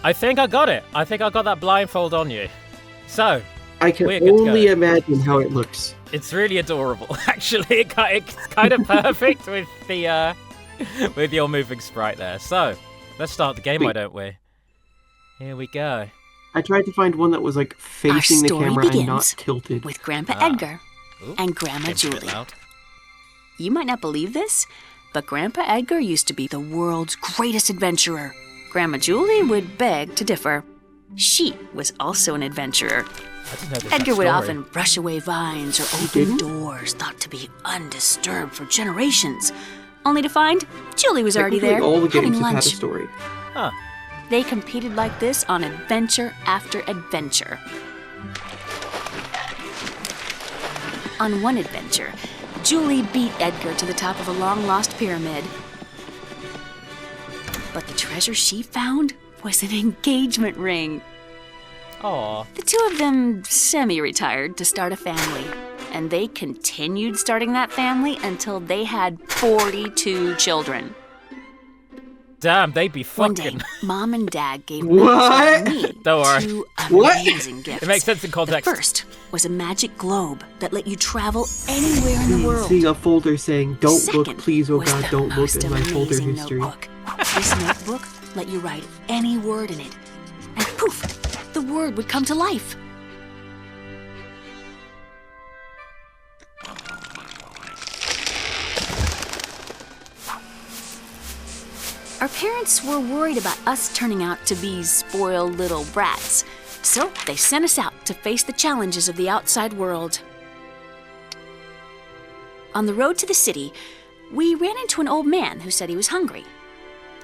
I think I got it. I think I got that blindfold on you. So, I can we're good to only go. imagine how it looks. It's really adorable. Actually, it's kind of perfect with the with your moving sprite there. So, let's start the game, why don't we? Here we go. I tried to find one that was like facing the camera and not tilted. With Grandpa Edgar and Grandma Game's a bit Julie. loud. You might not believe this, but Grandpa Edgar used to be the world's greatest adventurer. Grandma Julie would beg to differ. She was also an adventurer. I didn't know this Edgar would story. often brush away vines or open doors thought to be undisturbed for generations, only to find Julie was already there, All the having games have had a lunch. story. Huh. They competed like this on adventure after adventure. On one adventure, Julie beat Edgar to the top of a long-lost pyramid. But the treasure she found was an engagement ring. Aw. The two of them semi-retired to start a family, and they continued starting that family until they had 42 children. Damn, they'd be One day, fucking. Mom and Dad gave What? me Don't worry. two What? amazing gifts. It makes sense in The context. first was a magic globe that let you travel anywhere in the world. Seeing a folder saying, "Don't Second look, please, oh was God, the don't look most at my folder amazing history." Notebook. This notebook let you write any word in it, and poof, the word would come to life. Our parents were worried about us turning out to be spoiled little brats, so they sent us out to face the challenges of the outside world. On the road to the city, we ran into an old man who said he was hungry.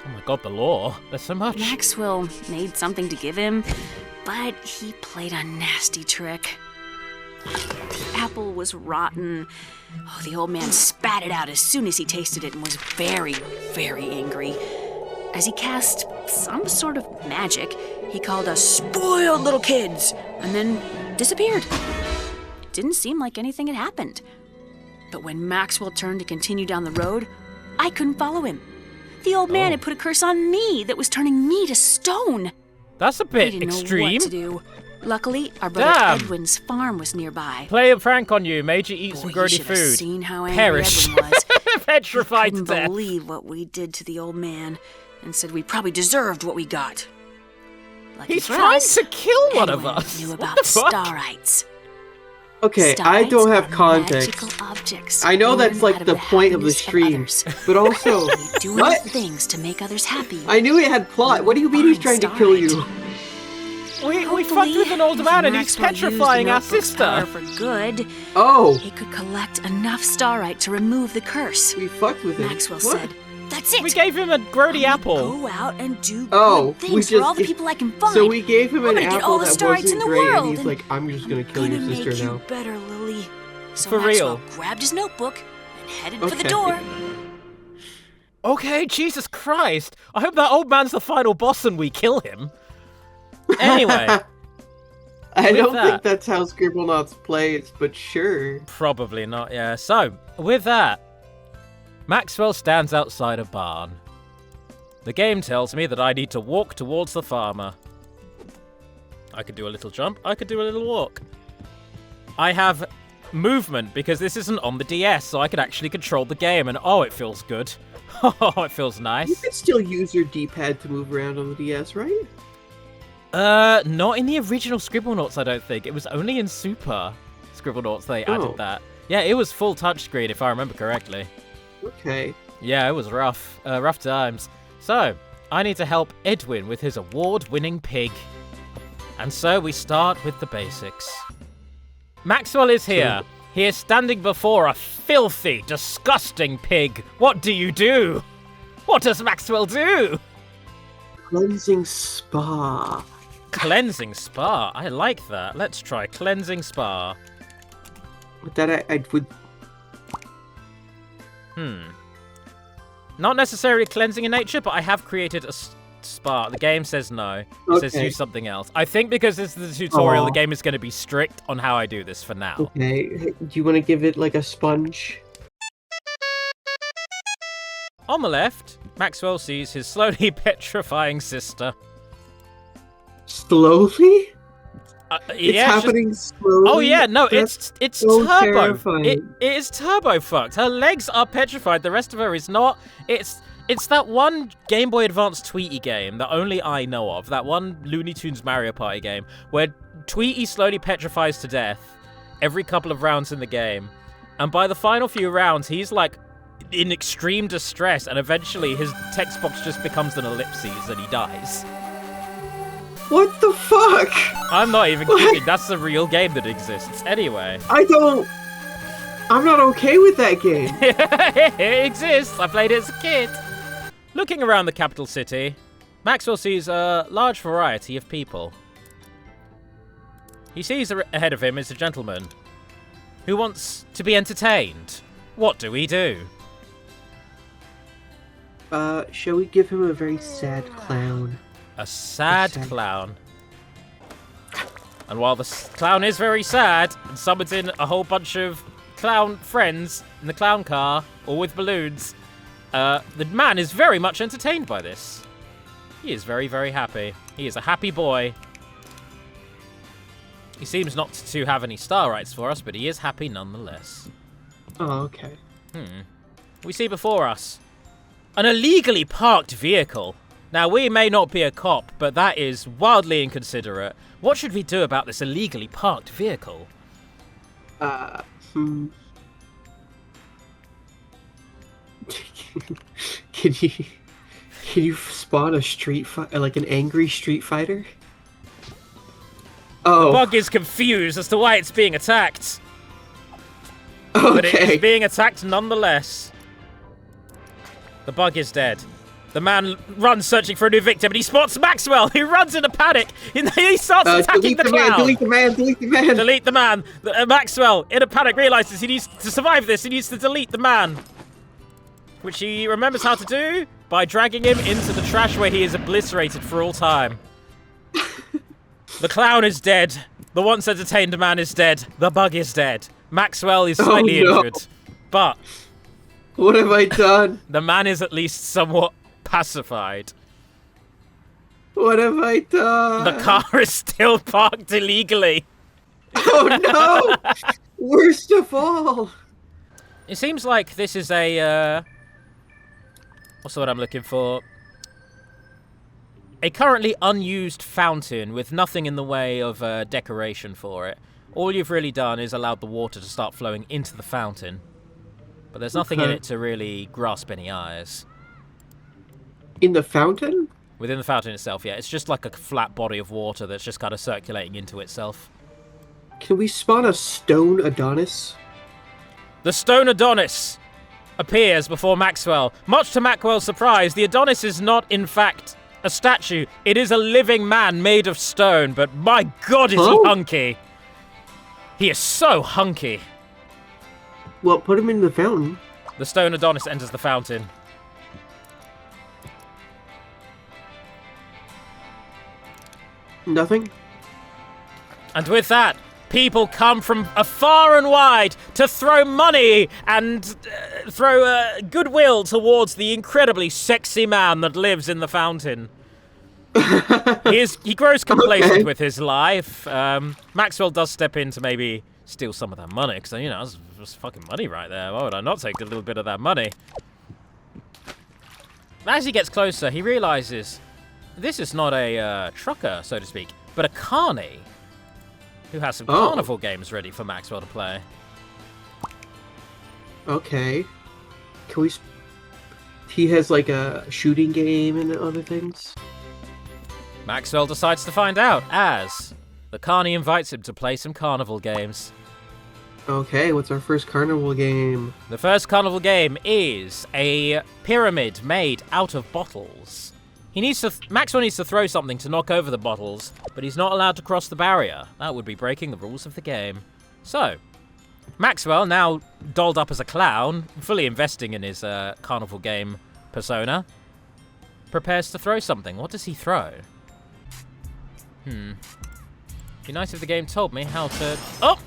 Oh my god, the law. There's so much. Maxwell made something to give him, but he played a nasty trick. The apple was rotten. Oh, the old man spat it out as soon as he tasted it and was very, very angry. As he cast some sort of magic, he called us spoiled little kids and then disappeared. It didn't seem like anything had happened. But when Maxwell turned to continue down the road, I couldn't follow him. The old man had put a curse on me that was turning me to stone. That's a I bit didn't extreme. know what to do. Luckily, our brother Damn. Edwin's farm was nearby. Play a prank on you, made you eat some Boy, you grody should have food. seen how angry Perish. Edwin was. Petrified to Couldn't death. believe what we did to the old man, and said we probably deserved what we got. Lucky He's for trying us, to kill one of Edwin us. knew What about the fuck? starites. Okay, I don't Starites have are context. magical objects I know that's born like out the of point of the happiness stream, others. but also, They do what? enough things to make others happy. I knew it had plot. What do you mean he's trying to kill you? We fucked with an old man and he's petrifying our sister. Power for good. Oh, He could collect enough starite to remove the curse. we fucked with him. Maxwell What? said, "That's it. We gave him a grody apple. Go out and do Oh, good we things for just- all the people I can find. So we gave him I'm an gonna get apple all the that starites wasn't in the great, world, and he's and like, "I'm just gonna kill your Gonna sister make now." you better, Lily." So For Maxwell real. grabbed his notebook and headed for the Okay. door. Okay, Jesus Christ. I hope that old man's the final boss and we kill him. Anyway, I With don't that- think that's how Scribblenauts plays, but sure. probably not, yeah. So, with that, Maxwell stands outside a barn. The game tells me that I need to walk towards the farmer. I could do a little jump, I could do a little walk. I have movement because this isn't on the DS, so I can actually control the game, and oh, it feels good. Oh, it feels You nice. can still use your D-pad to move around on the DS, right? Not in the original Scribblenauts, I don't think. It was only in Super Scribblenauts they Oh. added that. Yeah, it was full touchscreen, if I remember correctly. Okay. Yeah, it was rough. Rough times. So, I need to help Edwin with his award-winning pig. And so we start with the basics. Maxwell is here. He is standing before a filthy, disgusting pig. What do you do? What does Maxwell do? Cleansing spa. Cleansing spa. I like that. Let's try cleansing spa. With that, I would. Not necessarily cleansing in nature, but I have created a spa. The game says no. It says Okay. use something else. I think because this is the tutorial, Aw. the game is going to be strict on how I do this for now. Okay. Do you want to give it like a sponge? On the left, Maxwell sees his slowly petrifying sister. Slowly? It's yeah, happening slowly. Oh yeah, no, That's it's so turbo. terrifying. It is turbo fucked. Her legs are petrified. The rest of her is not. It's that one Game Boy Advance Tweety game that only I know of. That one Looney Tunes Mario Party game where Tweety slowly petrifies to death every couple of rounds in the game, and by the final few rounds, he's like in extreme distress, and eventually his text box just becomes an ellipses and he dies. What the fuck? I'm not even kidding. That's the real game that exists. Anyway. I'm not okay with that game. It exists. I played it as a kid. Looking around the capital city, Maxwell sees a large variety of people. He sees ahead of him is a gentleman who wants to be entertained. What do we do? Shall we give him a very sad clown? A sad clown. And while the clown is very sad and summons in a whole bunch of clown friends in the clown car, all with balloons, the man is very much entertained by this. He is very, very happy. He is a happy boy. He seems not to have any star rights for us, but he is happy nonetheless. Oh, okay. We see before us an illegally parked vehicle. Now, we may not be a cop, but that is wildly inconsiderate. What should we do about this illegally parked vehicle? Can you spawn a street fight, like an angry street fighter? Oh. The bug is confused as to why it's being attacked. Okay. But it is being attacked nonetheless. The bug is dead. The man runs searching for a new victim, and he spots Maxwell, who runs in a panic. He starts attacking the clown. Delete the man, delete the man. Delete the man. Maxwell, in a panic, realizes he needs to survive this. He needs to delete the man. Which he remembers how to do by dragging him into the trash where he is obliterated for all time. The clown is dead. The once entertained man is dead. The bug is dead. Maxwell is slightly injured. But what have I done? the man is at least somewhat pacified. What have I done? The car is still parked illegally. Oh no! Worst of all. It seems like this is a, what's the word I'm looking for? A currently unused fountain with nothing in the way of decoration for it. All you've really done is allowed the water to start flowing into the fountain. But there's nothing in it to really grasp any eyes. In the fountain? Within the fountain itself, yeah. It's just like a flat body of water that's just kind of circulating into itself. Can we spawn a stone Adonis? The stone Adonis appears before Maxwell. Much to Maxwell's surprise, the Adonis is not, in fact, a statue. It is a living man made of stone, but my god, is he hunky. He is so hunky. Well, put him in the fountain. The stone Adonis enters the fountain. Nothing? And with that, people come from afar and wide to throw money and throw goodwill towards the incredibly sexy man that lives in the fountain. He grows complacent with his life. Maxwell does step in to maybe steal some of that money, because, you know, that's fucking money right there. Why would I not take a little bit of that money? As he gets closer, he realizes this is not a trucker, so to speak, but a carny who has some carnival games ready for Maxwell to play. Okay. Can we... He has, like, a shooting game and other things? Maxwell decides to find out, as the carny invites him to play some carnival games. Okay, what's our first carnival game? The first carnival game is a pyramid made out of bottles. Maxwell needs to throw something to knock over the bottles, but he's not allowed to cross the barrier. That would be breaking the rules of the game. So, Maxwell, now dolled up as a clown, fully investing in his carnival game persona, prepares to throw something. What does he throw? Be nice if the game told me how to... Oh!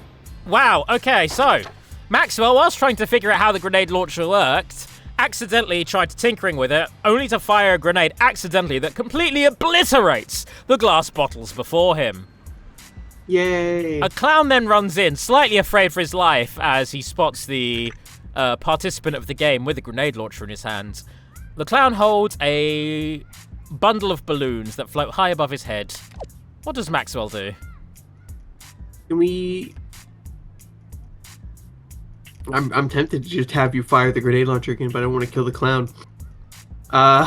Wow, okay, so Maxwell, whilst trying to figure out how the grenade launcher worked, accidentally tried tinkering with it, only to fire a grenade accidentally that completely obliterates the glass bottles before him. Yay! A clown then runs in, slightly afraid for his life, as he spots the participant of the game with a grenade launcher in his hands. The clown holds a bundle of balloons that float high above his head. What does Maxwell do? Can we... I'm tempted to just have you fire the grenade launcher again, but I don't want to kill the clown. I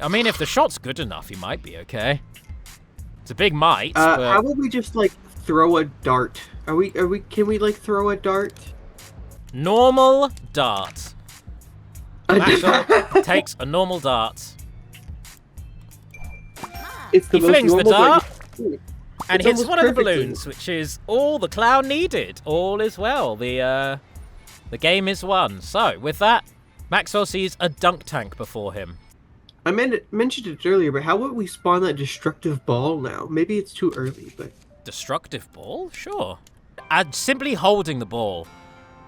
mean, if the shot's good enough, he might be okay. It's a big might, but... How about we just, like, throw a dart? Can we, like, throw a dart? Normal dart. Maxwell takes a normal dart. It's the He most flings the normal dart, dart. and It's hits almost one of the perfect. balloons, which is all the clown needed. All is well. The game is won. So, with that, Maxwell sees a dunk tank before him. I mentioned it earlier, but how would we spawn that destructive ball now? Maybe it's too early, but... Destructive ball? Sure. And simply holding the ball,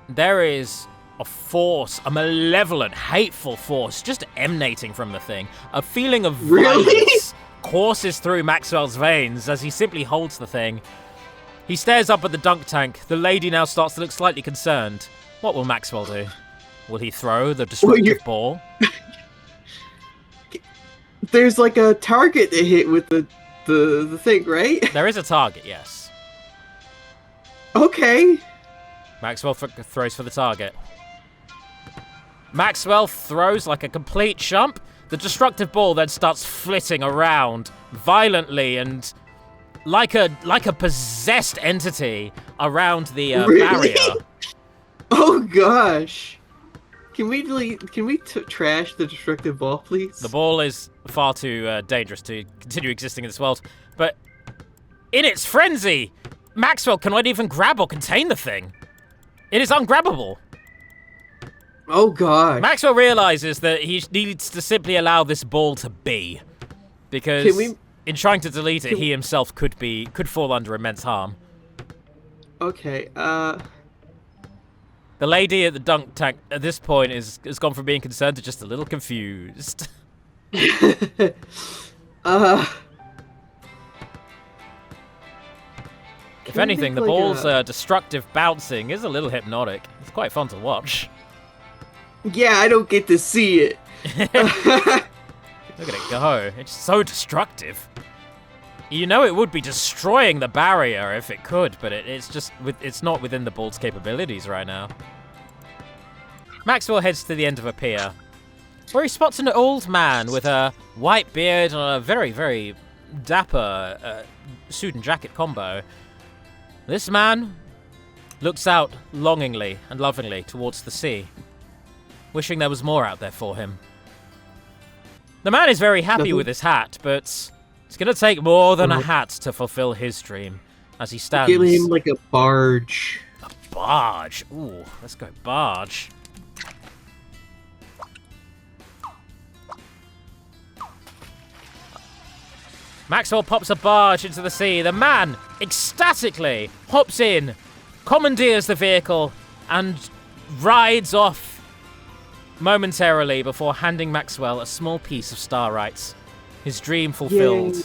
there is a force, a malevolent, hateful force just emanating from the thing. A feeling of Really? violence courses through Maxwell's veins as he simply holds the thing. He stares up at the dunk tank. The lady now starts to look slightly concerned. What will Maxwell do? Will he throw the destructive ball? There's like a target to hit with the thing, right? There is a target, yes. Okay. Maxwell throws for the target. Maxwell throws like a complete chump. The destructive ball then starts flitting around violently and like a possessed entity around the Really? barrier. Oh gosh. Can we trash the destructive ball, please? The ball is far too dangerous to continue existing in this world. But in its frenzy, Maxwell cannot even grab or contain the thing. It is ungrabbable. Oh god. Maxwell realizes that he needs to simply allow this ball to be, because in trying to delete it, he himself could fall under immense harm. Okay. The lady at the dunk tank at this point has gone from being concerned to just a little confused. If anything, the ball's destructive bouncing is a little hypnotic. It's quite fun to watch. Yeah, I don't get to see it. Look at it go. It's so destructive. You know it would be destroying the barrier if it could, but it's not within the ball's capabilities right now. Maxwell heads to the end of a pier, where he spots an old man with a white beard and a very, very dapper suit and jacket combo. This man looks out longingly and lovingly towards the sea, wishing there was more out there for him. The man is very happy with his hat, but it's going to take more than a hat to fulfill his dream as he stands. Give him like a barge. A barge. Ooh, let's go barge. Maxwell pops a barge into the sea. The man ecstatically hops in, commandeers the vehicle, and rides off momentarily before handing Maxwell a small piece of star rights. His dream fulfilled. Yay.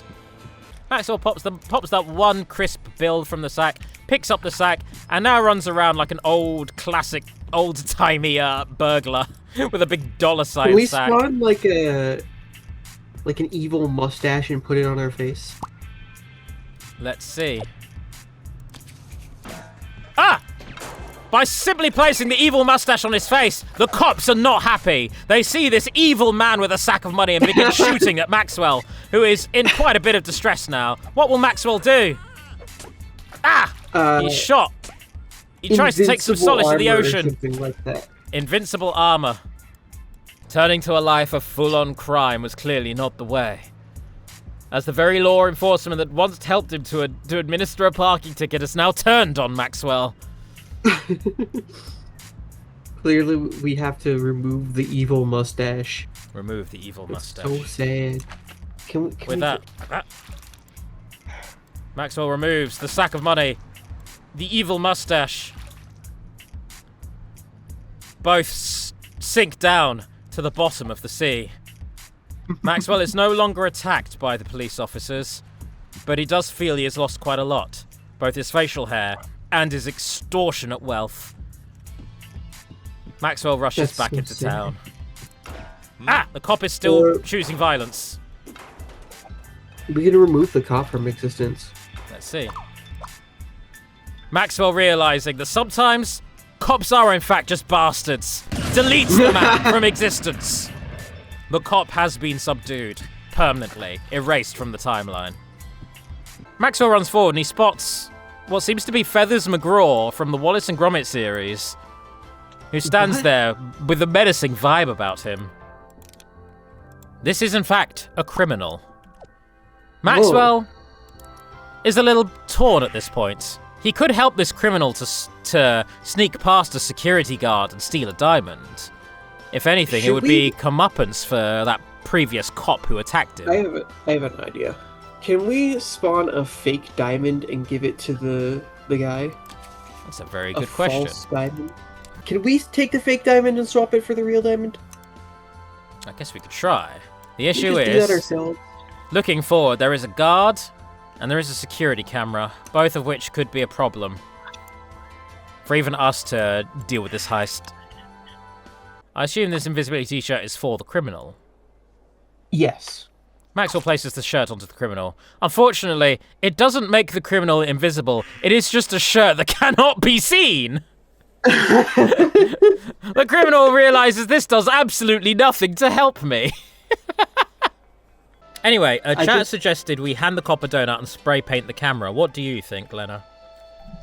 Maxwell pops that one crisp bill from the sack, picks up the sack, and now runs around like an old, classic, old-timey burglar with a big dollar sign Can we sack. spawn like an evil mustache and put it on our face? Let's see. Ah! By simply placing the evil mustache on his face, the cops are not happy. They see this evil man with a sack of money and begin shooting at Maxwell, who is in quite a bit of distress now. What will Maxwell do? Ah! He's shot. He tries to take some solace in the ocean. Something like that. Invincible armor. Turning to a life of full-on crime was clearly not the way. As the very law enforcement that once helped him to administer a parking ticket has now turned on Maxwell. Clearly, we have to remove the evil mustache. Remove the evil mustache. So sad. Can we Maxwell removes the sack of money, the evil mustache. Both sink down to the bottom of the sea. Maxwell is no longer attacked by the police officers, but he does feel he has lost quite a lot. Both his facial hair and his extortionate wealth. Maxwell rushes back into town. The cop is still choosing violence. We're gonna remove the cop from existence. Let's see. Maxwell realizing that sometimes cops are in fact just bastards. Deletes the man from existence. The cop has been subdued, permanently, erased from the timeline. Maxwell runs forward and he spots what seems to be Feathers McGraw from the Wallace and Gromit series, who stands there with a menacing vibe about him. This is in fact a criminal. Maxwell is a little torn at this point. He could help this criminal to sneak past a security guard and steal a diamond. If anything, it would be comeuppance for that previous cop who attacked him. I have an idea. Can we spawn a fake diamond and give it to the guy? That's a very good question. False diamond? Can we take the fake diamond and swap it for the real diamond? I guess we could try. The issue do that is, ourselves. looking forward, there is a guard and there is a security camera, both of which could be a problem for even us to deal with this heist. I assume this invisibility t-shirt is for the criminal. Yes. Maxwell places the shirt onto the criminal. Unfortunately, it doesn't make the criminal invisible. It is just a shirt that cannot be seen. The criminal realizes this does absolutely nothing to help me. Anyway, chat suggested we hand the cop a donut and spray paint the camera. What do you think, Lenna?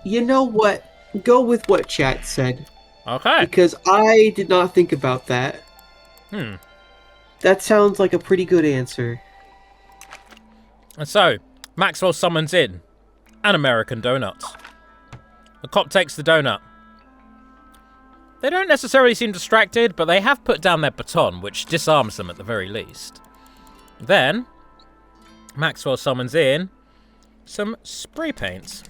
You know what? Go with what chat said. Okay. Because I did not think about that. That sounds like a pretty good answer. And so, Maxwell summons in an American donut. The cop takes the donut. They don't necessarily seem distracted, but they have put down their baton, which disarms them at the very least. Then, Maxwell summons in some spray paint.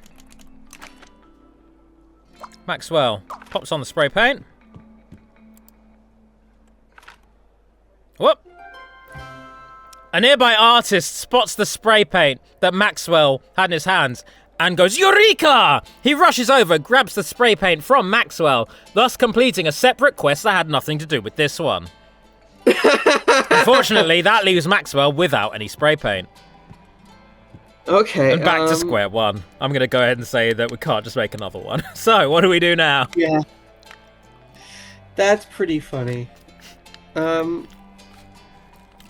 Maxwell pops on the spray paint. Whoop! A nearby artist spots the spray paint that Maxwell had in his hands and goes, Eureka! He rushes over, grabs the spray paint from Maxwell, thus completing a separate quest that had nothing to do with this one. Unfortunately, that leaves Maxwell without any spray paint. Okay. And back to square one. I'm going to go ahead and say that we can't just make another one. So, what do we do now? Yeah. That's pretty funny.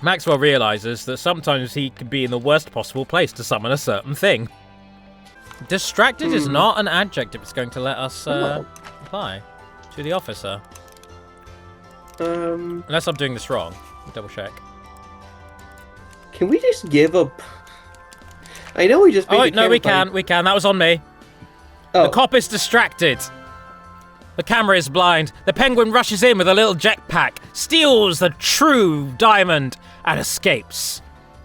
Maxwell realizes that sometimes he could be in the worst possible place to summon a certain thing. Distracted is not an adjective it's going to let us apply to the officer. Unless I'm doing this wrong. Double check. Can we just give up? I know we just made no, we can. That was on me. Oh. The cop is distracted. The camera is blind. The penguin rushes in with a little jetpack, steals the true diamond, and escapes.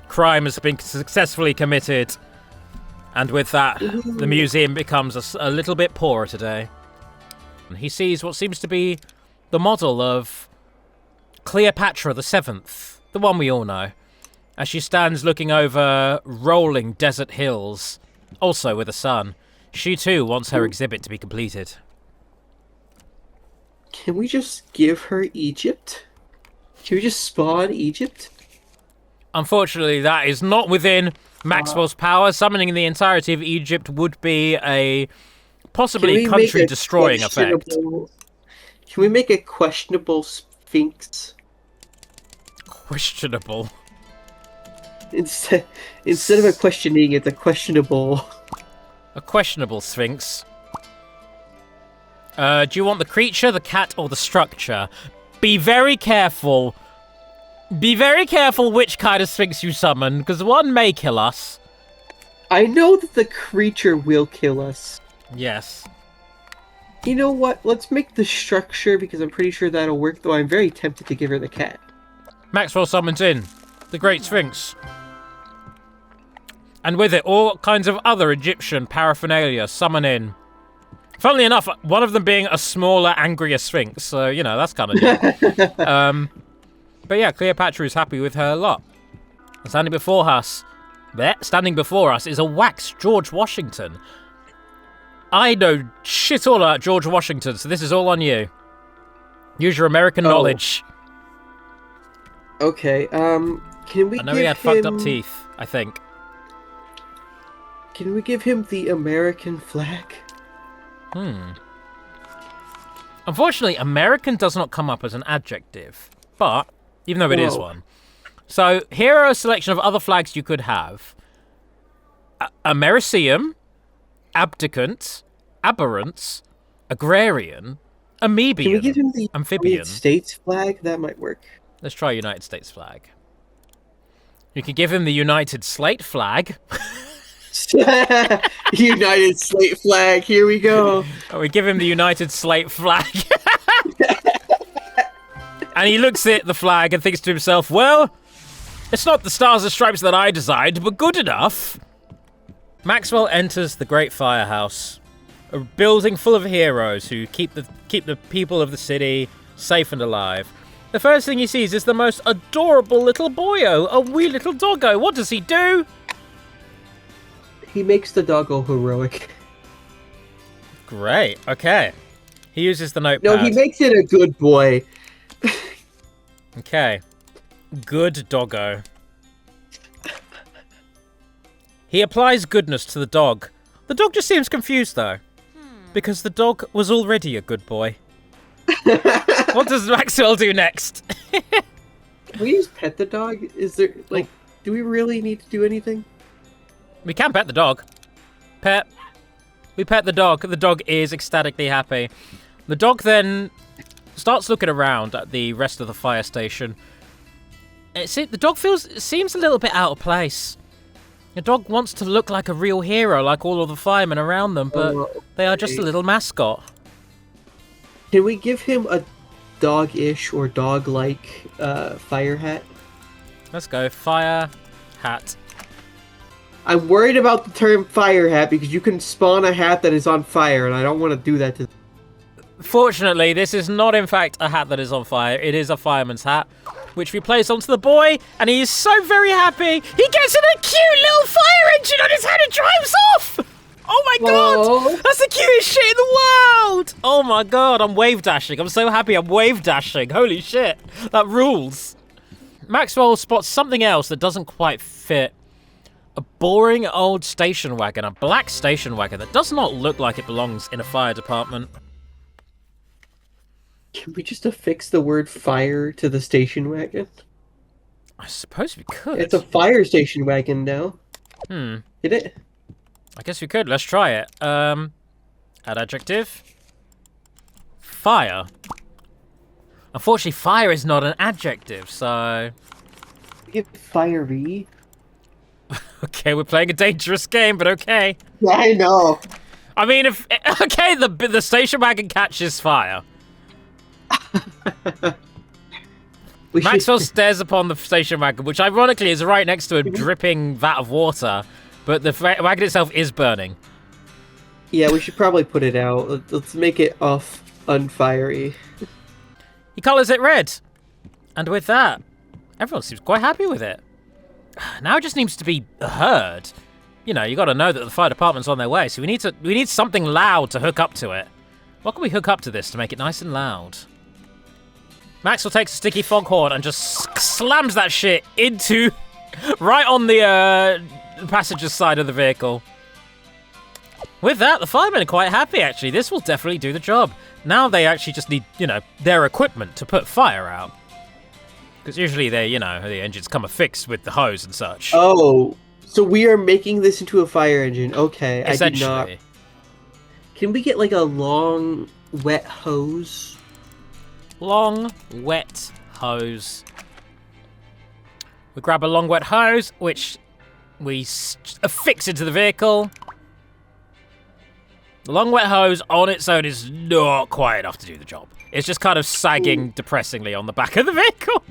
Crime has been successfully committed. And with that, the museum becomes a little bit poorer today. He sees what seems to be the model of Cleopatra the Seventh, the one we all know, as she stands looking over rolling desert hills, also with a sun. She too wants her exhibit to be completed. Can we just give her Egypt? Can we just spawn Egypt? Unfortunately, that is not within Maxwell's power. Summoning the entirety of Egypt would be a possibly country-destroying effect. Can we make a questionable Sphinx? Questionable? Instead of a questioning, it's a questionable. A questionable Sphinx. Do you want the creature, the cat, or the structure? Be very careful. Be very careful which kind of Sphinx you summon, because one may kill us. I know that the creature will kill us. Yes. You know what? Let's make the structure, because I'm pretty sure that'll work, though I'm very tempted to give her the cat. Maxwell summons in the Great Sphinx. And with it, all kinds of other Egyptian paraphernalia summon in. Funnily enough, one of them being a smaller, angrier Sphinx, so, you know, that's kind of neat. But yeah, Cleopatra is happy with her lot. And standing before us is a wax George Washington. I know shit all about George Washington, so this is all on you. Use your American knowledge. Okay, can we I know he had fucked up teeth, I think. Can we give him the American flag? Unfortunately, American does not come up as an adjective, but, even though it is one. So, here are a selection of other flags you could have. Americium, abdicant, aberrant, agrarian, amoebian, Can we give him the amphibian. United States flag? That might work. Let's try United States flag. You can give him the United Slate flag. United Slate flag, here we go. We give him the United Slate flag. And he looks at the flag and thinks to himself, well, it's not the stars and stripes that I designed, but good enough. Maxwell enters the Great Firehouse, a building full of heroes who keep the people of the city safe and alive. The first thing he sees is the most adorable little boyo, a wee little doggo. What does he do? He makes the doggo heroic. Great, okay. He uses the notepad. No, he makes it a good boy. Okay. Good doggo. He applies goodness to the dog. The dog just seems confused, though. Because the dog was already a good boy. What does Maxwell do next? Can we just pet the dog? Is there, like, do we really need to do anything? We can pet the dog. Pet. We pet the dog. The dog is ecstatically happy. The dog then starts looking around at the rest of the fire station. The dog seems a little bit out of place. The dog wants to look like a real hero, like all of the firemen around them, but they are just a little mascot. Can we give him a dog-ish or dog-like fire hat? Let's go. Fire hat. I'm worried about the term fire hat because you can spawn a hat that is on fire, and I don't want to do that to. Fortunately, this is not in fact a hat that is on fire. It is a fireman's hat, which we place onto the boy, and he is so very happy. He gets in a cute little fire engine on his head and drives off. Oh my god! That's the cutest shit in the world! Oh my god, I'm wave dashing. I'm so happy I'm wave dashing. Holy shit, that rules. Maxwell spots something else that doesn't quite fit. A boring old station wagon, a black station wagon that does not look like it belongs in a fire department. Can we just affix the word fire to the station wagon? I suppose we could. It's a fire station wagon now. Did it? I guess we could. Let's try it. Add adjective. Fire. Unfortunately, fire is not an adjective, so... We get fiery. Okay, we're playing a dangerous game, but okay. Yeah, I know. I mean, if... Okay, the station wagon catches fire. Maxwell stares upon the station wagon, which ironically is right next to a dripping vat of water, but the wagon itself is burning. Yeah, we should probably put it out. Let's make it off unfiery. He colours it red. And with that, everyone seems quite happy with it. Now it just needs to be heard. You know, you got to know that the fire department's on their way, so we need something loud to hook up to it. What can we hook up to this to make it nice and loud? Maxwell takes a sticky foghorn and just slams that shit into... right on the passenger's side of the vehicle. With that, the firemen are quite happy, actually. This will definitely do the job. Now they actually just need, you know, their equipment to put fire out. Because usually they, you know, the engines come affixed with the hose and such. Oh, so we are making this into a fire engine. Okay, I did not. Can we get like a long, wet hose? Long, wet hose. We grab a long, wet hose, which we affix into the vehicle. The long, wet hose on its own is not quite enough to do the job. It's just kind of sagging depressingly on the back of the vehicle.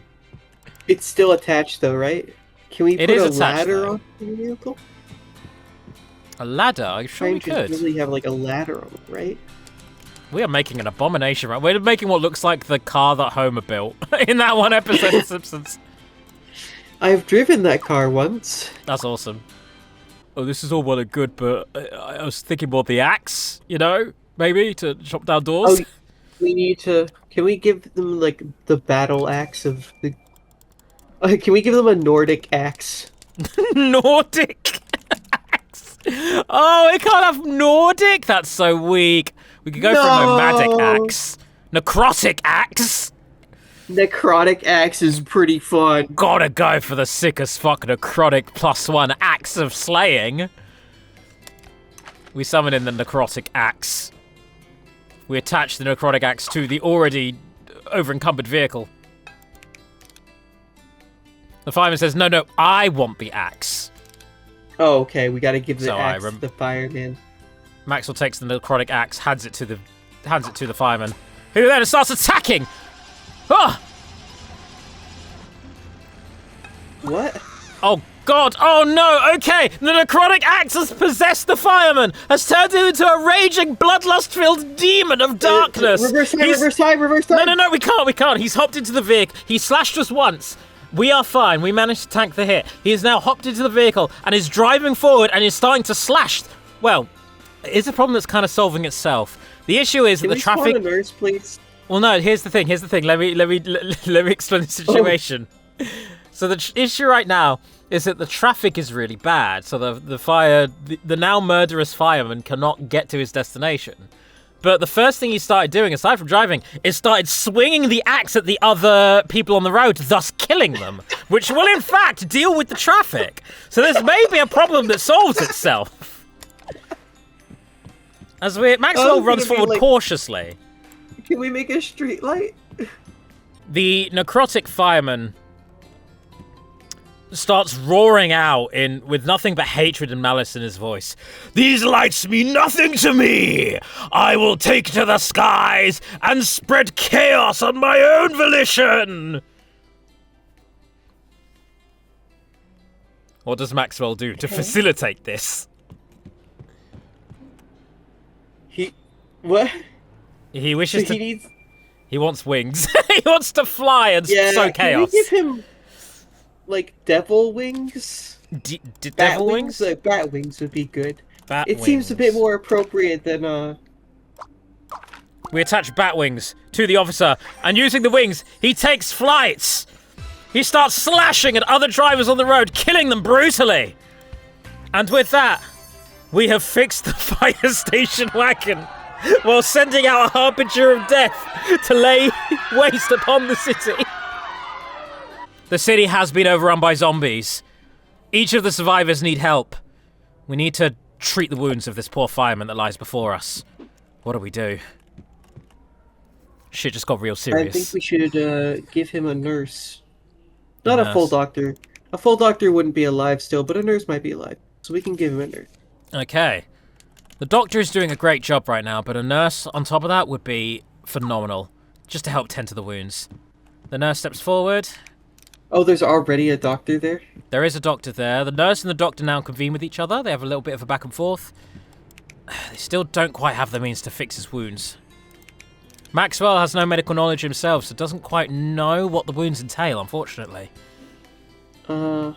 It's still attached though, right? Can we put a ladder on the vehicle? A ladder? I'm sure we could. Really have like a ladder on it, right? We are making an abomination, right? We're making what looks like the car that Homer built in that one episode of Simpsons. I've driven that car once. That's awesome. Oh, this is all well and good, but I was thinking more the axe, you know? Maybe, to chop down doors? Oh, we need to... Can we give them, like, the battle axe of the... can we give them a Nordic axe? Nordic axe? Oh, it can't have Nordic? That's so weak. We could go for a nomadic axe. Necrotic axe? Necrotic axe is pretty fun. Gotta go for the sick as fuck necrotic +1 axe of slaying. We summon in the necrotic axe. We attach the necrotic axe to the already over-encumbered vehicle. The fireman says, no, I want the axe. Oh, okay, we gotta give the axe to the fireman. Maxwell takes the necrotic axe, hands it to the fireman, who then starts attacking. Ah! What? Oh God! Oh no! Okay, the necrotic axe has possessed the fireman, has turned him into a raging, bloodlust-filled demon of darkness. Reverse time! No, we can't. He's hopped into the vehicle. He slashed us once. We are fine. We managed to tank the hit. He has now hopped into the vehicle and is driving forward and is starting to slash. Well, it's a problem that's kind of solving itself. The issue is that the traffic. Can we spawn a nurse, please? Well, no. Here's the thing. Let me explain the situation. Oh. So the issue right now is that the traffic is really bad. So the now murderous fireman cannot get to his destination. But the first thing he started doing, aside from driving, is started swinging the axe at the other people on the road, thus killing them, which will in fact deal with the traffic. So this may be a problem that solves itself. As Maxwell runs forward cautiously. Can we make a street light? The necrotic fireman starts roaring out with nothing but hatred and malice in his voice. These lights mean nothing to me! I will take to the skies and spread chaos on my own volition! What does Maxwell do to facilitate this? What? He wishes so he needs... He wants wings. He wants to fly and sow chaos. Can we give him... like devil wings? Devil wings? Bat wings would be good. It seems a bit more appropriate than We attach bat wings to the officer, and using the wings, he takes flights. He starts slashing at other drivers on the road, killing them brutally. And with that, we have fixed the fire station wagon, while sending out a harbinger of death to lay waste upon the city. The city has been overrun by zombies. Each of the survivors need help. We need to treat the wounds of this poor fireman that lies before us. What do we do? Shit just got real serious. I think we should give him a nurse. Not a full doctor. A full doctor wouldn't be alive still, but a nurse might be alive. So we can give him a nurse. Okay. The doctor is doing a great job right now, but a nurse on top of that would be phenomenal. Just to help tend to the wounds. The nurse steps forward. Oh, there's already a doctor there? There is a doctor there. The nurse and the doctor now convene with each other. They have a little bit of a back and forth. They still don't quite have the means to fix his wounds. Maxwell has no medical knowledge himself, so doesn't quite know what the wounds entail, unfortunately. Can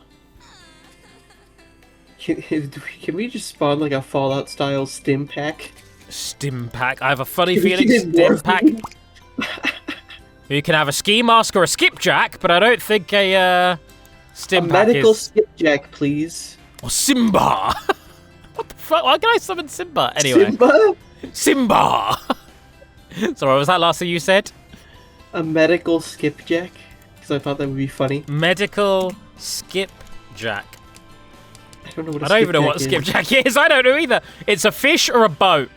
we just spawn like a Fallout-style stim pack? Stim pack? I have a funny feeling stim pack... You can have a ski mask or a skipjack, but I don't think a stim pack is... medical skipjack, please. Or Simba! What the fuck? Why can I summon Simba? Anyway. Simba? Simba! Sorry, what was that last thing you said? A medical skipjack? Because I thought that would be funny. Medical skipjack. I don't know what I don't even know what a skipjack is. I don't know either. It's a fish or a boat?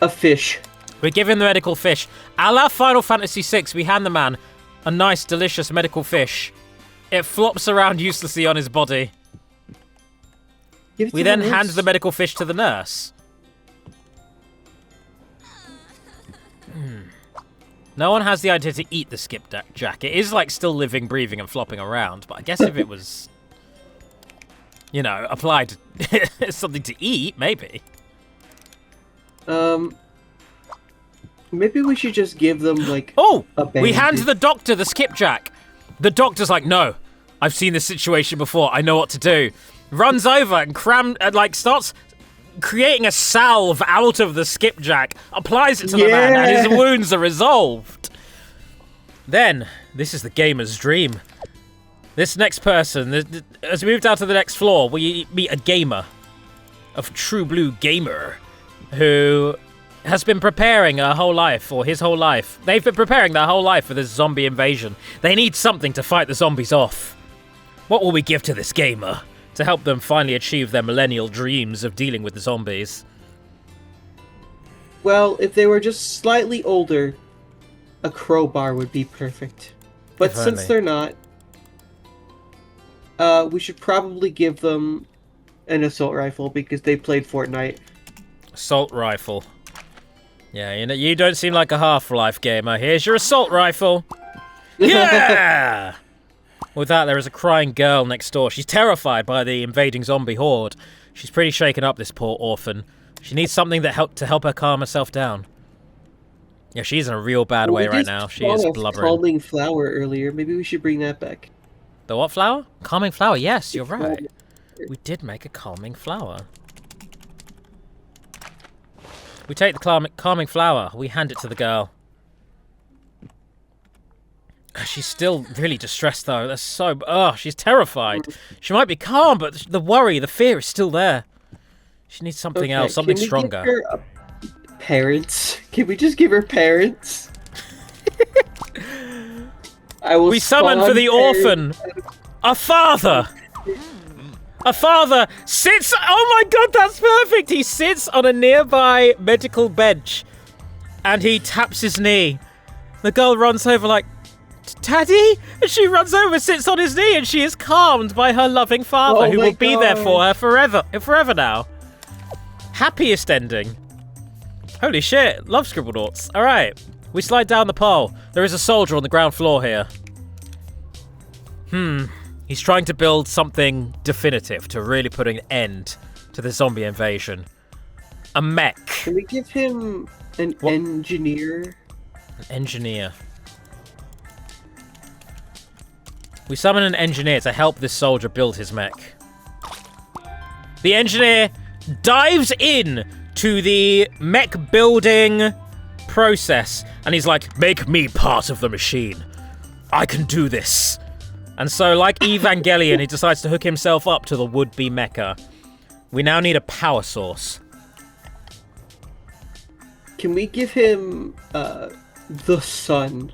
A fish. We give him the medical fish. A la Final Fantasy VI, we hand the man a nice, delicious medical fish. It flops around uselessly on his body. We then hand the medical fish to the nurse. No one has the idea to eat the skipjack. It is like still living, breathing, and flopping around, but I guess if it was, you know, applied something to eat, maybe. Maybe we should just give them, like, Oh! a We hand bandage. the doctor the skipjack. The doctor's like, no, I've seen this situation before. I know what to do. Runs over and starts creating a salve out of the skipjack, applies it to the man, and his wounds are resolved. Then, this is the gamer's dream. This next person, as we move down to the next floor, we meet a gamer. A true blue gamer who has been preparing her whole life, or his whole life. They've been preparing their whole life for this zombie invasion. They need something to fight the zombies off. What will we give to this gamer to help them finally achieve their millennial dreams of dealing with the zombies? Well, if they were just slightly older, a crowbar would be perfect. But since they're not, we should probably give them an assault rifle because they played Fortnite. Assault rifle. Yeah, you don't seem like a Half-Life gamer. Here's your assault rifle. Yeah! With that, there is a crying girl next door. She's terrified by the invading zombie horde. She's pretty shaken up, this poor orphan. She needs something to help her calm herself down. Yeah, she's in a real bad way right now. She is blubbering. Calming flower earlier. Maybe we should bring that back. The what flower? Calming flower. Yes, you're right. We did make a calming flower. We take the calming flower. We hand it to the girl. She's still really distressed, though. That's so... Oh, she's terrified. She might be calm, but the worry, the fear is still there. She needs something else, something stronger. Give her parents? Can we just give her parents? We summon for the orphan a father. A father sits... Oh my god, that's perfect! He sits on a nearby medical bench and he taps his knee. The girl runs over like, Daddy? And she runs over, sits on his knee, and she is calmed by her loving father who will be there for her forever now. Happiest ending. Holy shit, love Scribblenauts. Alright, we slide down the pole. There is a soldier on the ground floor here. He's trying to build something definitive to really put an end to the zombie invasion. A mech. Can we give him an engineer? An engineer. We summon an engineer to help this soldier build his mech. The engineer dives in to the mech building process, and he's like, make me part of the machine. I can do this. And so, like Evangelion, he decides to hook himself up to the would-be mecha. We now need a power source. Can we give him the sun?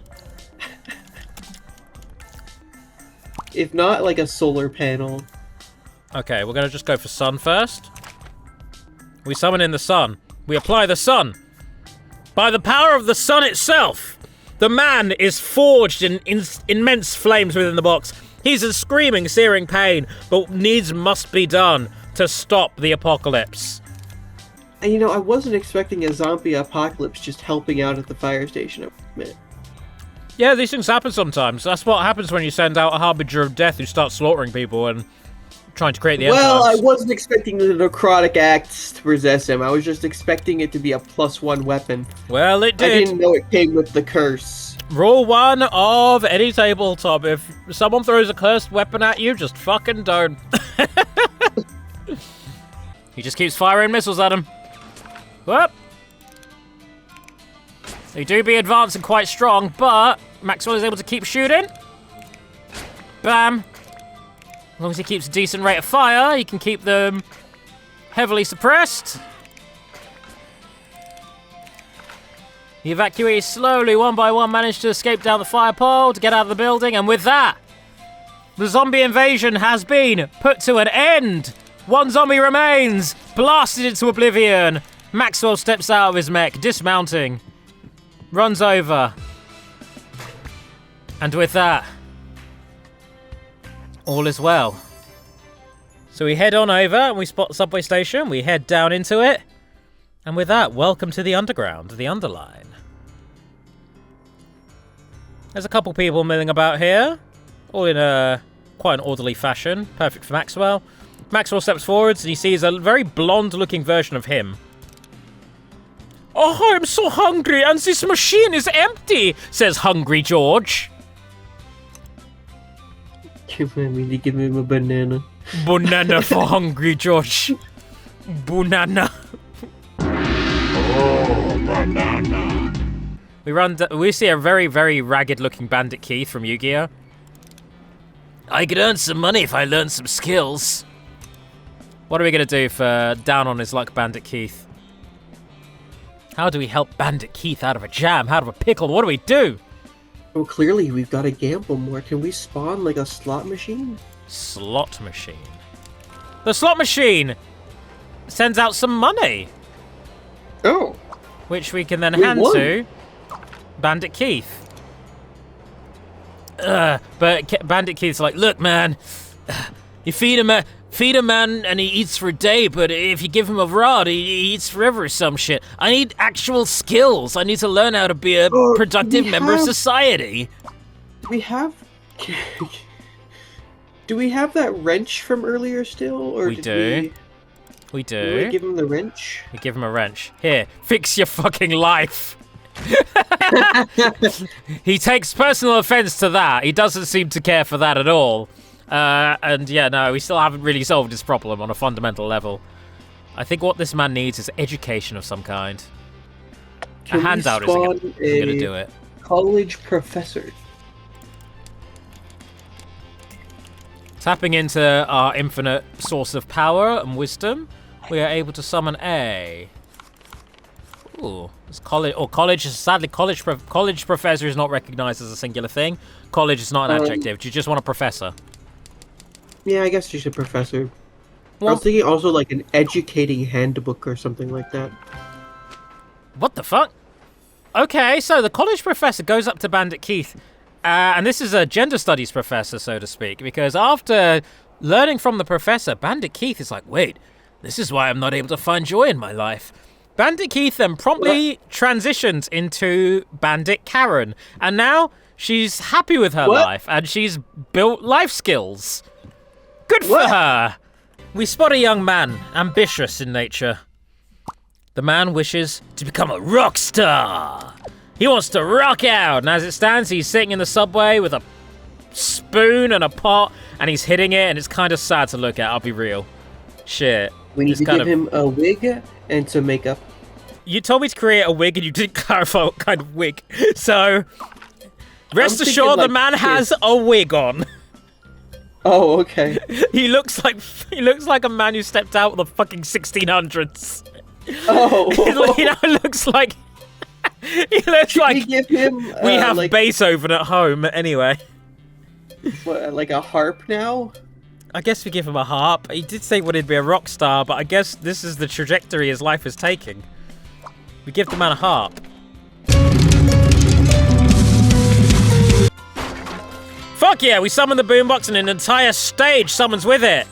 If not, like a solar panel. Okay, we're going to just go for sun first. We summon in the sun. We apply the sun. By the power of the sun itself, the man is forged in immense flames within the box. He's in screaming, searing pain, but needs must be done to stop the apocalypse. And you know, I wasn't expecting a zombie apocalypse just helping out at the fire station. Yeah, these things happen sometimes. That's what happens when you send out a harbinger of death who starts slaughtering people and trying to create the end Well, times. I wasn't expecting the necrotic acts to possess him. I was just expecting it to be a +1 weapon. Well, it did. I didn't know it came with the curse. Rule 1 of any tabletop. If someone throws a cursed weapon at you, just fucking don't. He just keeps firing missiles at him. Whoop. They do be advancing quite strong, but Maxwell is able to keep shooting. Bam. As long as he keeps a decent rate of fire, he can keep them heavily suppressed. The evacuees slowly, one by one, manage to escape down the fire pole to get out of the building, and with that, the zombie invasion has been put to an end. One zombie remains, blasted into oblivion. Maxwell steps out of his mech, dismounting, runs over, and with that, all is well. So we head on over and we spot the subway station. We head down into it. And with that, welcome to the underground, the underline. There's a couple people milling about here, all in a quite an orderly fashion. Perfect for Maxwell. Maxwell steps forwards and he sees a very blonde-looking version of him. Oh, I'm so hungry, and this machine is empty, says Hungry George. I mean, to give him a banana. Banana for Hungry George. Banana. Oh, banana. We see a very, very ragged-looking Bandit Keith from Yu-Gi-Oh! I could earn some money if I learned some skills. What are we going to do for down on his luck Bandit Keith? How do we help Bandit Keith out of a jam, out of a pickle? What do we do? Well, clearly we've got to gamble more. Can we spawn like a slot machine? Slot machine. The slot machine sends out some money. Oh. Which we can then hand to Bandit Keith. But Bandit Keith's like, look, man, you feed a man and he eats for a day, but if you give him a rod, he eats forever or some shit. I need actual skills. I need to learn how to be a productive member of society. Do we have that wrench from earlier still? Or We do. Do we give him the wrench? We give him a wrench. Here, fix your fucking life. He takes personal offense to that. He doesn't seem to care for that at all. And yeah, no, we still haven't really solved his problem on a fundamental level. I think what this man needs is education of some kind. A handout isn't going to do it. College professor. Tapping into our infinite source of power and wisdom, we are able to summon a... Ooh, it's college. Or college. Sadly, college professor is not recognized as a singular thing. College is not an adjective. Do you just want a professor? Yeah, I guess just a professor. Well, I was thinking also like an educating handbook or something like that. What the fuck? Okay, so the college professor goes up to Bandit Keith, and this is a gender studies professor, so to speak, because after learning from the professor, Bandit Keith is like, wait, this is why I'm not able to find joy in my life. Bandit Keith then promptly transitions into Bandit Karen, and now she's happy with her life, and she's built life skills. Good for her! We spot a young man, ambitious in nature. The man wishes to become a rock star. He wants to rock out, and as it stands, he's sitting in the subway with a spoon and a pot, and he's hitting it, and it's kind of sad to look at, I'll be real. Shit. We need to give him a wig and some makeup. You told me to create a wig, and you didn't clarify what kind of wig. So, rest assured, the man has a wig on. Oh, okay. He looks like a man who stepped out of the fucking 1600s. Oh. He looks like... He looks like... We give him... we have like, Beethoven at home, anyway. What, like a harp now? I guess we give him a harp. He did say he wanted to be a rock star, but I guess this is the trajectory his life is taking. We give the man a harp. Fuck yeah, we summon the boombox and an entire stage summons with it.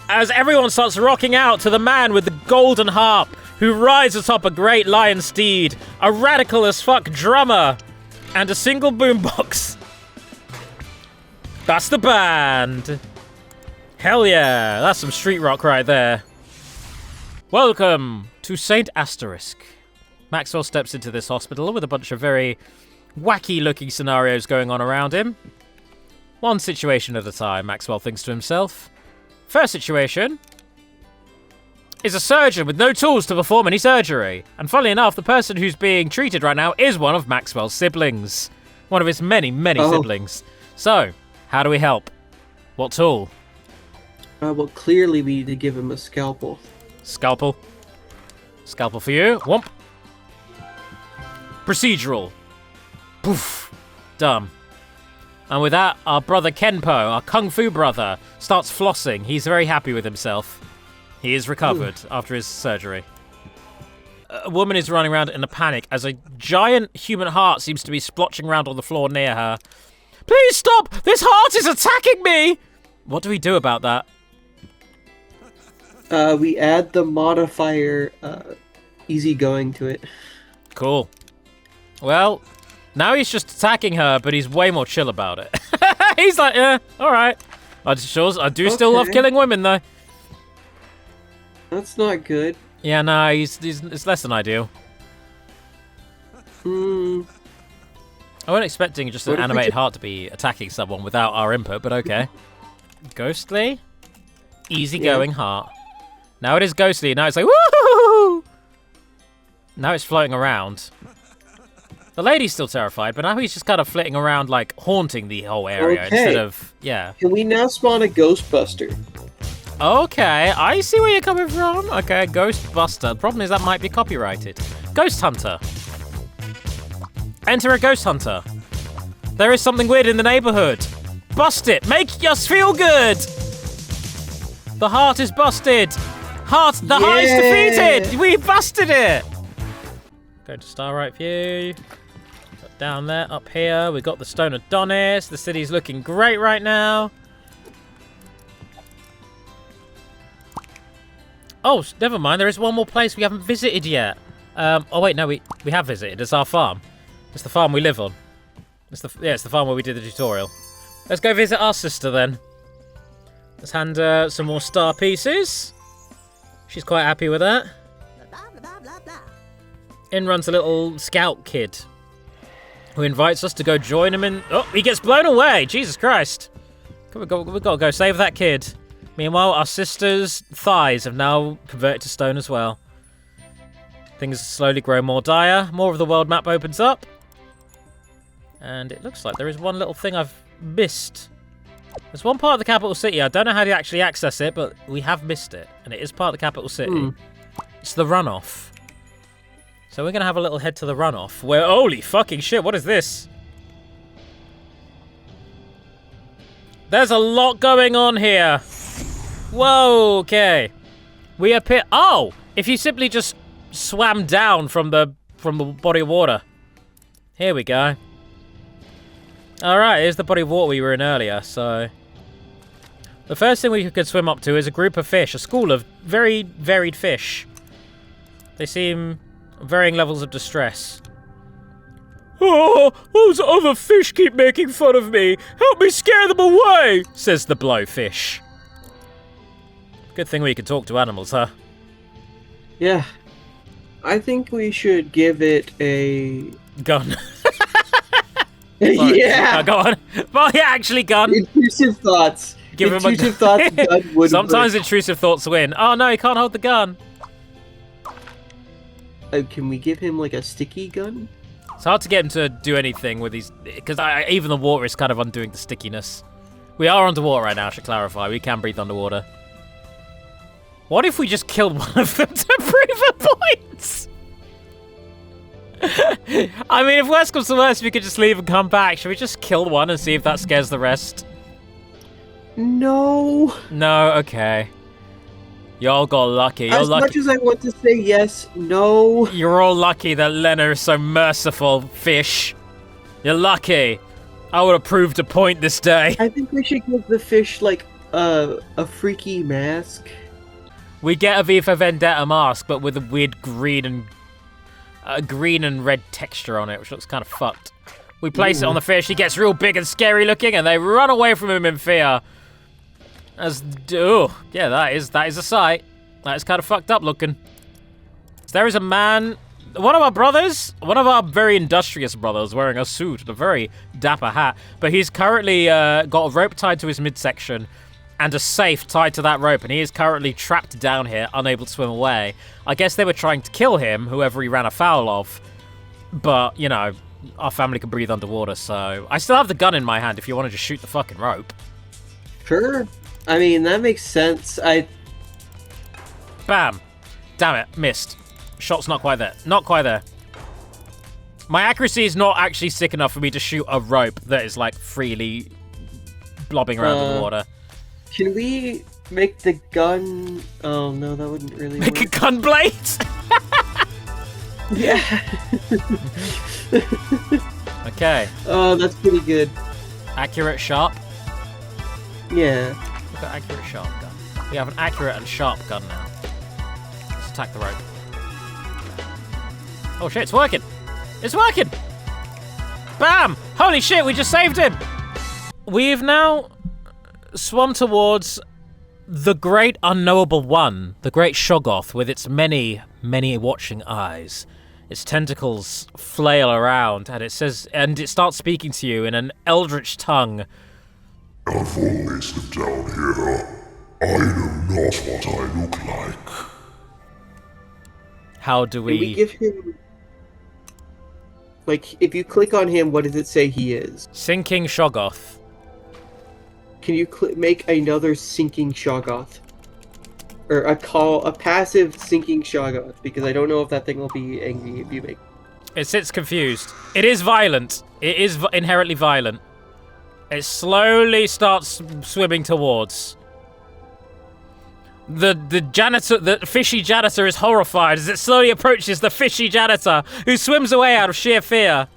As everyone starts rocking out to the man with the golden harp, who rides atop a great lion steed, a radical as fuck drummer, and a single boombox. That's the band. Hell yeah, that's some street rock right there. Welcome to St. Asterisk. Maxwell steps into this hospital with a bunch of very wacky-looking scenarios going on around him. One situation at a time, Maxwell thinks to himself. First situation is a surgeon with no tools to perform any surgery. And funnily enough, the person who's being treated right now is one of Maxwell's siblings. One of his many, many siblings. So, how do we help? What tool? Well, clearly we need to give him a scalpel. Scalpel. Scalpel for you. Whomp. Procedural. Poof. Dumb. And with that, our brother Kenpo, our kung fu brother, starts flossing. He's very happy with himself. He is recovered after his surgery. A woman is running around in a panic as a giant human heart seems to be splotching around on the floor near her. Please stop! This heart is attacking me! What do we do about that? We add the modifier easygoing to it. Cool. Well, now he's just attacking her, but he's way more chill about it. He's like, yeah, alright. I do still love killing women, though. That's not good. Yeah, no, it's less than ideal. Hmm. I wasn't expecting just an animated heart to be attacking someone without our input, but okay. Ghostly. Easygoing heart. Now it is ghostly. Now it's like, woo! Now it's floating around. The lady's still terrified, but now he's just kind of flitting around, like, haunting the whole area instead of, yeah. Can we now spawn a Ghostbuster? Okay, I see where you're coming from. Okay, Ghostbuster. The problem is that might be copyrighted. Ghost Hunter. Enter a Ghost Hunter. There is something weird in the neighborhood. Bust it. Make us feel good. The heart is busted. The heart is defeated. We busted it. Go to Starlight View. Down there, up here, we got the Stone Adonis. The city's looking great right now. Oh, never mind. There is one more place we haven't visited yet. Oh wait, no, we have visited. It's our farm. It's the farm we live on. It's the farm where we did the tutorial. Let's go visit our sister then. Let's hand her some more star pieces. She's quite happy with that. In runs a little scout kid who invites us to go join him in... Oh, he gets blown away! Jesus Christ. We've got to go save that kid. Meanwhile, our sister's thighs have now converted to stone as well. Things slowly grow more dire. More of the world map opens up. And it looks like there is one little thing I've missed. There's one part of the capital city. I don't know how to actually access it, but we have missed it. And it is part of the capital city. It's the runoff. So we're going to have a little head to the runoff. Where, holy fucking shit, what is this? There's a lot going on here. Whoa, okay. We appear... Oh! If you simply just swam down from the body of water. Here we go. Alright, here's the body of water we were in earlier, so... The first thing we could swim up to is a group of fish. A school of very varied fish. They seem... varying levels of distress. Oh, those other fish keep making fun of me. Help me scare them away, says the blowfish. Good thing we can talk to animals, huh? Yeah. I think we should give it a... gun. Yeah! Go on. Well, yeah, actually, gun. Intrusive thoughts. Give him a gun. Thoughts, gun would Sometimes work. intrusive thoughts win. Oh, no, he can't hold the gun. Can we give him, like, a sticky gun? It's hard to get him to do anything with these... Because even the water is kind of undoing the stickiness. We are underwater right now, I should clarify. We can breathe underwater. What if we just killed one of them to prove a point? I mean, if worst comes to worst, we could just leave and come back. Should we just kill one and see if that scares the rest? No. No, okay. Y'all got lucky. You're lucky. As much as I want to say yes, no. You're all lucky that Lenna is so merciful, fish. You're lucky. I would have proved a point this day. I think we should give the fish, like, a freaky mask. We get a V for Vendetta mask, but with a weird green and red texture on it, which looks kind of fucked. We place it on the fish, he gets real big and scary looking, and they run away from him in fear. Yeah, that is a sight. That is kind of fucked up looking. There is a man, one of our brothers, one of our very industrious brothers, wearing a suit and a very dapper hat, but he's currently got a rope tied to his midsection and a safe tied to that rope, and he is currently trapped down here, unable to swim away. I guess they were trying to kill him, whoever he ran afoul of, but, you know, our family can breathe underwater, so... I still have the gun in my hand if you want to just shoot the fucking rope. Sure. I mean, that makes sense. Bam. Damn it, missed. Shot's not quite there. Not quite there. My accuracy is not actually sick enough for me to shoot a rope that is, like, freely blobbing around in the water. Can we make the gun... Oh, no, that wouldn't really work. Make a gun blade? Yeah. Okay. Oh, that's pretty good. Accurate, sharp? Yeah. Look at accurate, sharp gun. We have an accurate and sharp gun now. Let's attack the rope. Oh shit, it's working! It's working! Bam! Holy shit, we just saved him! We've now swum towards the great unknowable one, the great Shoggoth with its many, many watching eyes. Its tentacles flail around, and it starts speaking to you in an eldritch tongue. I've always lived down here. I know not what I look like. How do we... Can we give him... Like, if you click on him, what does it say he is? Sinking Shoggoth. Can you make another sinking Shoggoth? Or a passive sinking Shoggoth? Because I don't know if that thing will be angry if you make... It sits confused. It is violent. It is inherently violent. It slowly starts swimming towards. The janitor, the fishy janitor, is horrified as it slowly approaches the fishy janitor, who swims away out of sheer fear.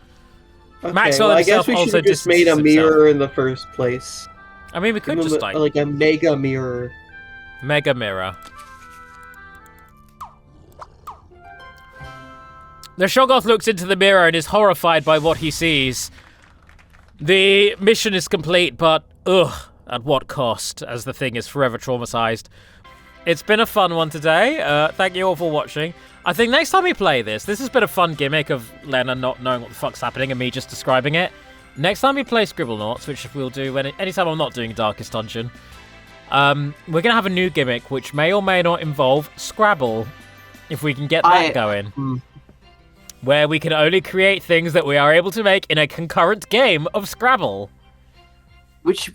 Okay, Maxwell well, I himself guess we should also have just made a distances mirror in the first place. I mean, we could just like a mega mirror. Mega mirror. The Shoggoth looks into the mirror and is horrified by what he sees. The mission is complete, but at what cost, as the thing is forever traumatized. It's been a fun one today. Thank you all for watching. I think next time we play this has been a fun gimmick of Lenna not knowing what the fuck's happening and me just describing it. Next time we play Scribblenauts, which we'll do anytime I'm not doing Darkest Dungeon, we're going to have a new gimmick which may or may not involve Scrabble, if we can get that going. Where we can only create things that we are able to make in a concurrent game of Scrabble. Which,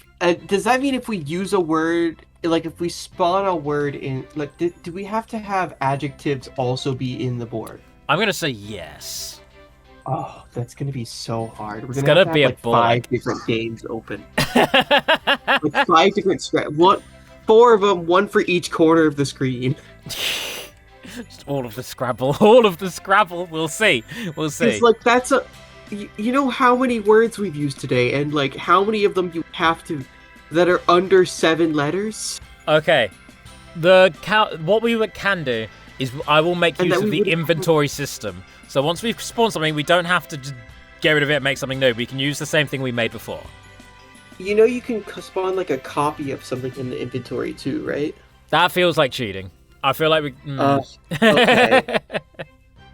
does that mean if we use a word, like if we spawn a word in, like, do we have to have adjectives also be in the board? I'm going to say yes. Oh, that's going to be so hard. It's going to be like 5 different games open. Like 5 different four of them, one for each corner of the screen. Just all of the Scrabble. All of the Scrabble. We'll see. We'll see. It's like, that's a... You know how many words we've used today, and like how many of them you have to... that are under 7 letters? Okay. What we can do is I will make use of the inventory system. So once we've spawned something, we don't have to just get rid of it and make something new. We can use the same thing we made before. You know you can spawn like a copy of something in the inventory too, right? That feels like cheating. I feel like we... Okay.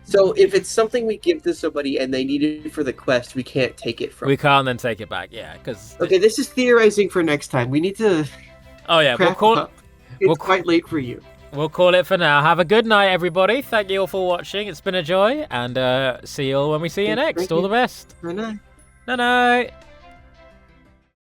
So if it's something we give to somebody and they need it for the quest, we can't take it from them. We can't then take it back, yeah, because... Okay, this is theorizing for next time. We need to... Oh yeah, we'll call it... It's quite late for you. We'll call it for now. Have a good night, everybody. Thank you all for watching. It's been a joy, and see you all when we see you next. All the best. Night-night. Night-night.